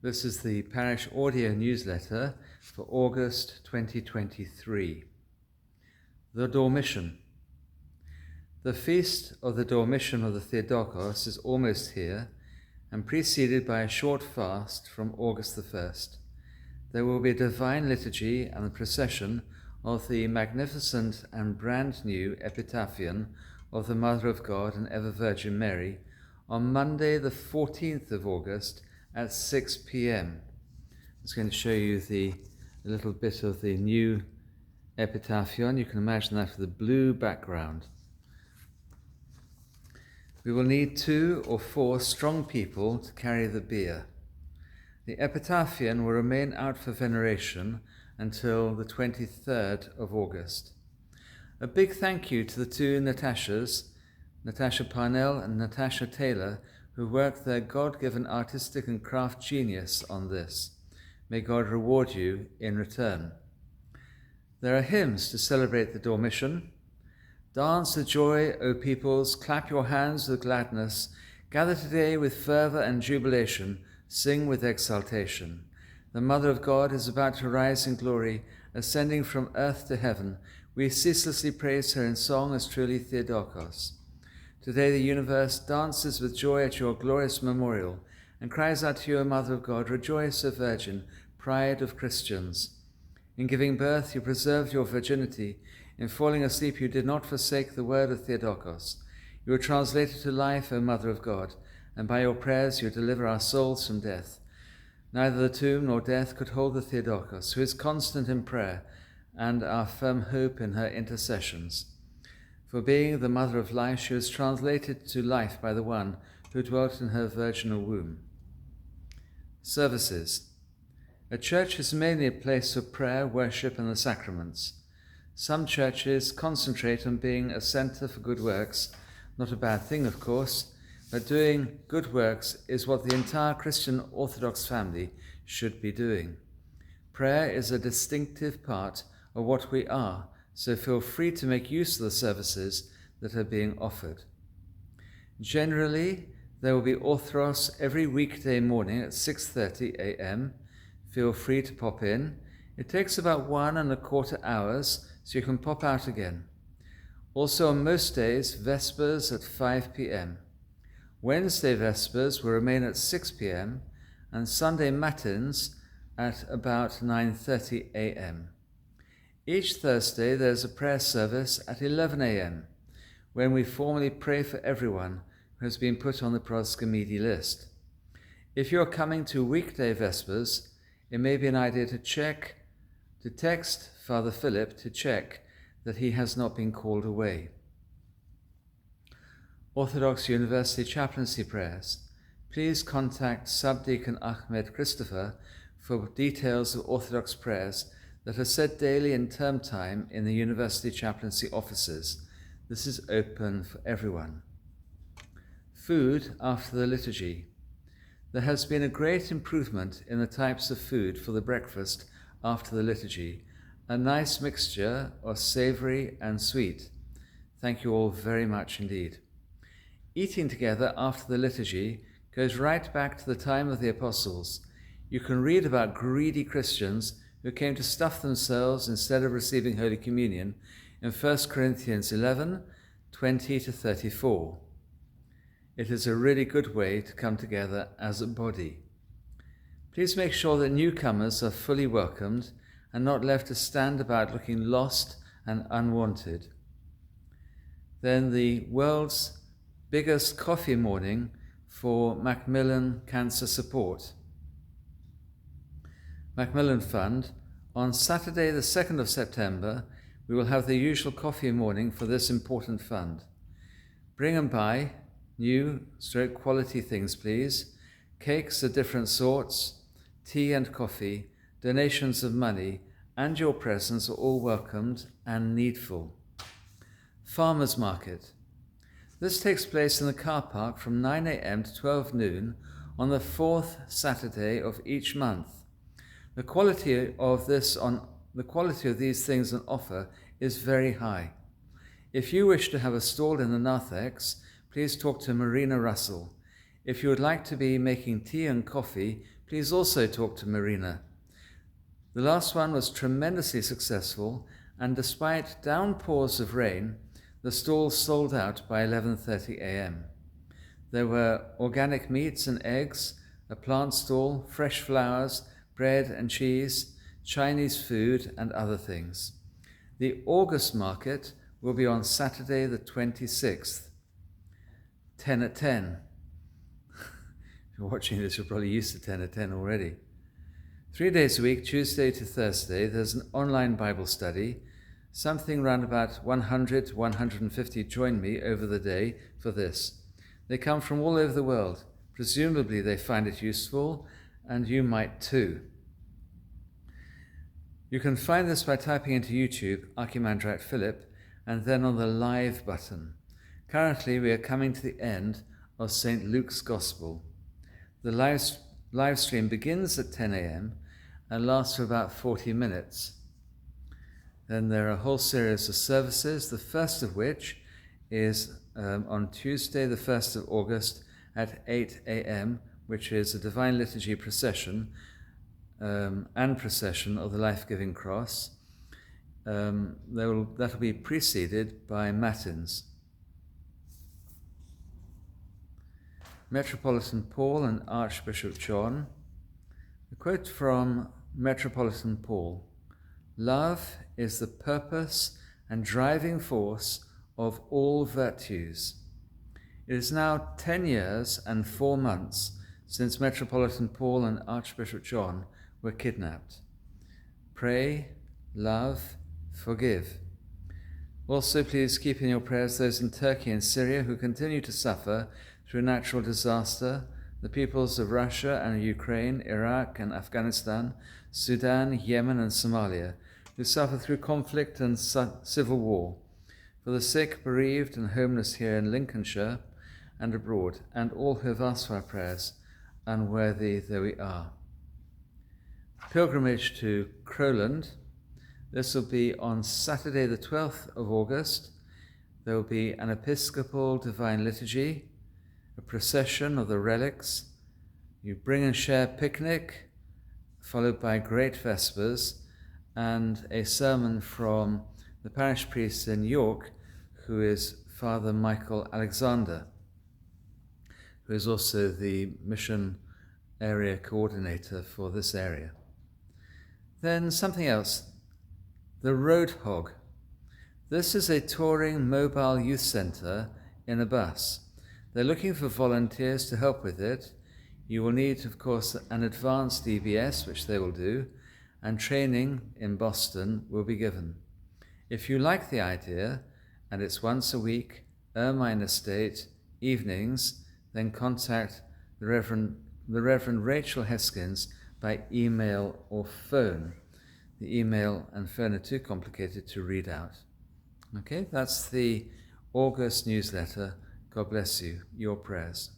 This is the parish audio newsletter for August 2023. The Dormition. The feast of the Dormition of the Theotokos is almost here and preceded by a short fast from August the 1st. There will be a Divine Liturgy and the procession of the magnificent and brand new Epitaphion of the Mother of God and Ever Virgin Mary on Monday the 14th of August at 6 p.m. I'm just going to show you a little bit of the new Epitaphion. You can imagine that with a blue background. We will need 2 or 4 strong people to carry the bier. The Epitaphion will remain out for veneration until the 23rd of August. A big thank you to the 2 Natashas, Natasha Parnell and Natasha Taylor, who worked their God-given artistic and craft genius on this. May God reward you in return. There are hymns to celebrate the Dormition. Dance with joy, O peoples, clap your hands with gladness, gather today with fervour and jubilation, sing with exultation. The Mother of God is about to rise in glory, ascending from earth to heaven. We ceaselessly praise her in song as truly Theotokos. Today the universe dances with joy at your glorious memorial and cries out to you, O Mother of God, rejoice, O Virgin, pride of Christians. In giving birth you preserved your virginity. In falling asleep you did not forsake the word of Theotokos. You were translated to life, O Mother of God, and by your prayers you deliver our souls from death. Neither the tomb nor death could hold the Theotokos, who is constant in prayer and our firm hope in her intercessions. For being the mother of life, she was translated to life by the one who dwelt in her virginal womb. Services. A church is mainly a place of prayer, worship, and the sacraments. Some churches concentrate on being a centre for good works, not a bad thing, of course, but doing good works is what the entire Christian Orthodox family should be doing. Prayer is a distinctive part of what we are, so feel free to make use of the services that are being offered. Generally, there will be Orthros every weekday morning at 6:30 a.m. Feel free to pop in. It takes about 1¼ hours, so you can pop out again. Also on most days, Vespers at 5 p.m. Wednesday Vespers will remain at 6 p.m. and Sunday Matins at about 9:30 a.m. Each Thursday there's a prayer service at 11 a.m. when we formally pray for everyone who has been put on the Proscomidi list. If you're coming to weekday Vespers, it may be an idea to text Father Philip to check that he has not been called away. Orthodox University Chaplaincy Prayers. Please contact Subdeacon Ahmed Christopher for details of Orthodox prayers that are said daily in term time in the University Chaplaincy offices. This is open for everyone. Food after the liturgy. There has been a great improvement in the types of food for the breakfast after the liturgy, a nice mixture of savoury and sweet. Thank you all very much indeed. Eating together after the liturgy goes right back to the time of the apostles. You can read about greedy Christians who came to stuff themselves instead of receiving Holy Communion in 1 Corinthians 11, 20-34. It is a really good way to come together as a body. Please make sure that newcomers are fully welcomed and not left to stand about looking lost and unwanted. Then the world's biggest coffee morning for Macmillan Cancer Support. Macmillan Fund. On Saturday the 2nd of September, we will have the usual coffee morning for this important fund. Bring and buy new/quality things, please. Cakes of different sorts, tea and coffee, donations of money, and your presence are all welcomed and needful. Farmers Market. This takes place in the car park from 9 a.m. to 12 noon on the 4th Saturday of each month. The quality of these things on offer is very high. If you wish to have a stall in the narthex, please talk to Marina Russell. If you would like to be making tea and coffee, please also talk to Marina. The last one was tremendously successful, and despite downpours of rain, the stalls sold out by 11:30 a.m. There were organic meats and eggs, a plant stall, fresh flowers, bread and cheese, Chinese food, and other things. The August market will be on Saturday the 26th, 10 at 10. If you're watching this, you're probably used to 10 at 10 already. 3 days a week, Tuesday to Thursday, there's an online Bible study. Something around about 100 to 150 join me over the day for this. They come from all over the world. Presumably they find it useful, and you might too. You can find this by typing into YouTube, Archimandrite Philip, and then on the live button. Currently we are coming to the end of St. Luke's Gospel. The live stream begins at 10 a.m. and lasts for about 40 minutes. Then there are a whole series of services, the first of which is on Tuesday the 1st of August at 8 a.m., which is a Divine Liturgy procession and procession of the Life-Giving Cross. That'll be preceded by Matins. Metropolitan Paul and Archbishop John. A quote from Metropolitan Paul: "Love is the purpose and driving force of all virtues." It is now 10 years and 4 months since Metropolitan Paul and Archbishop John were kidnapped. Pray, love, forgive. Also, please keep in your prayers those in Turkey and Syria who continue to suffer through natural disaster, the peoples of Russia and Ukraine, Iraq and Afghanistan, Sudan, Yemen and Somalia, who suffer through conflict and civil war, for the sick, bereaved and homeless here in Lincolnshire and abroad, and all who have asked for our prayers, unworthy though we are. Pilgrimage to Crowland. This will be on Saturday the 12th of August. There will be an Episcopal Divine Liturgy, a procession of the relics. You bring and share picnic, followed by great vespers, and a sermon from the parish priest in York, who is Father Michael Alexander, who is also the mission area coordinator for this area. Then something else, the Road Hog. This is a touring mobile youth centre in a bus. They're looking for volunteers to help with it. You will need, of course, an advanced DBS, which they will do, and training in Boston will be given. If you like the idea, and it's once a week, Ermine Estate, evenings, then contact the Reverend Rachel Heskins by email or phone. The email and phone are too complicated to read out. Okay, that's the August newsletter. God bless you. Your prayers.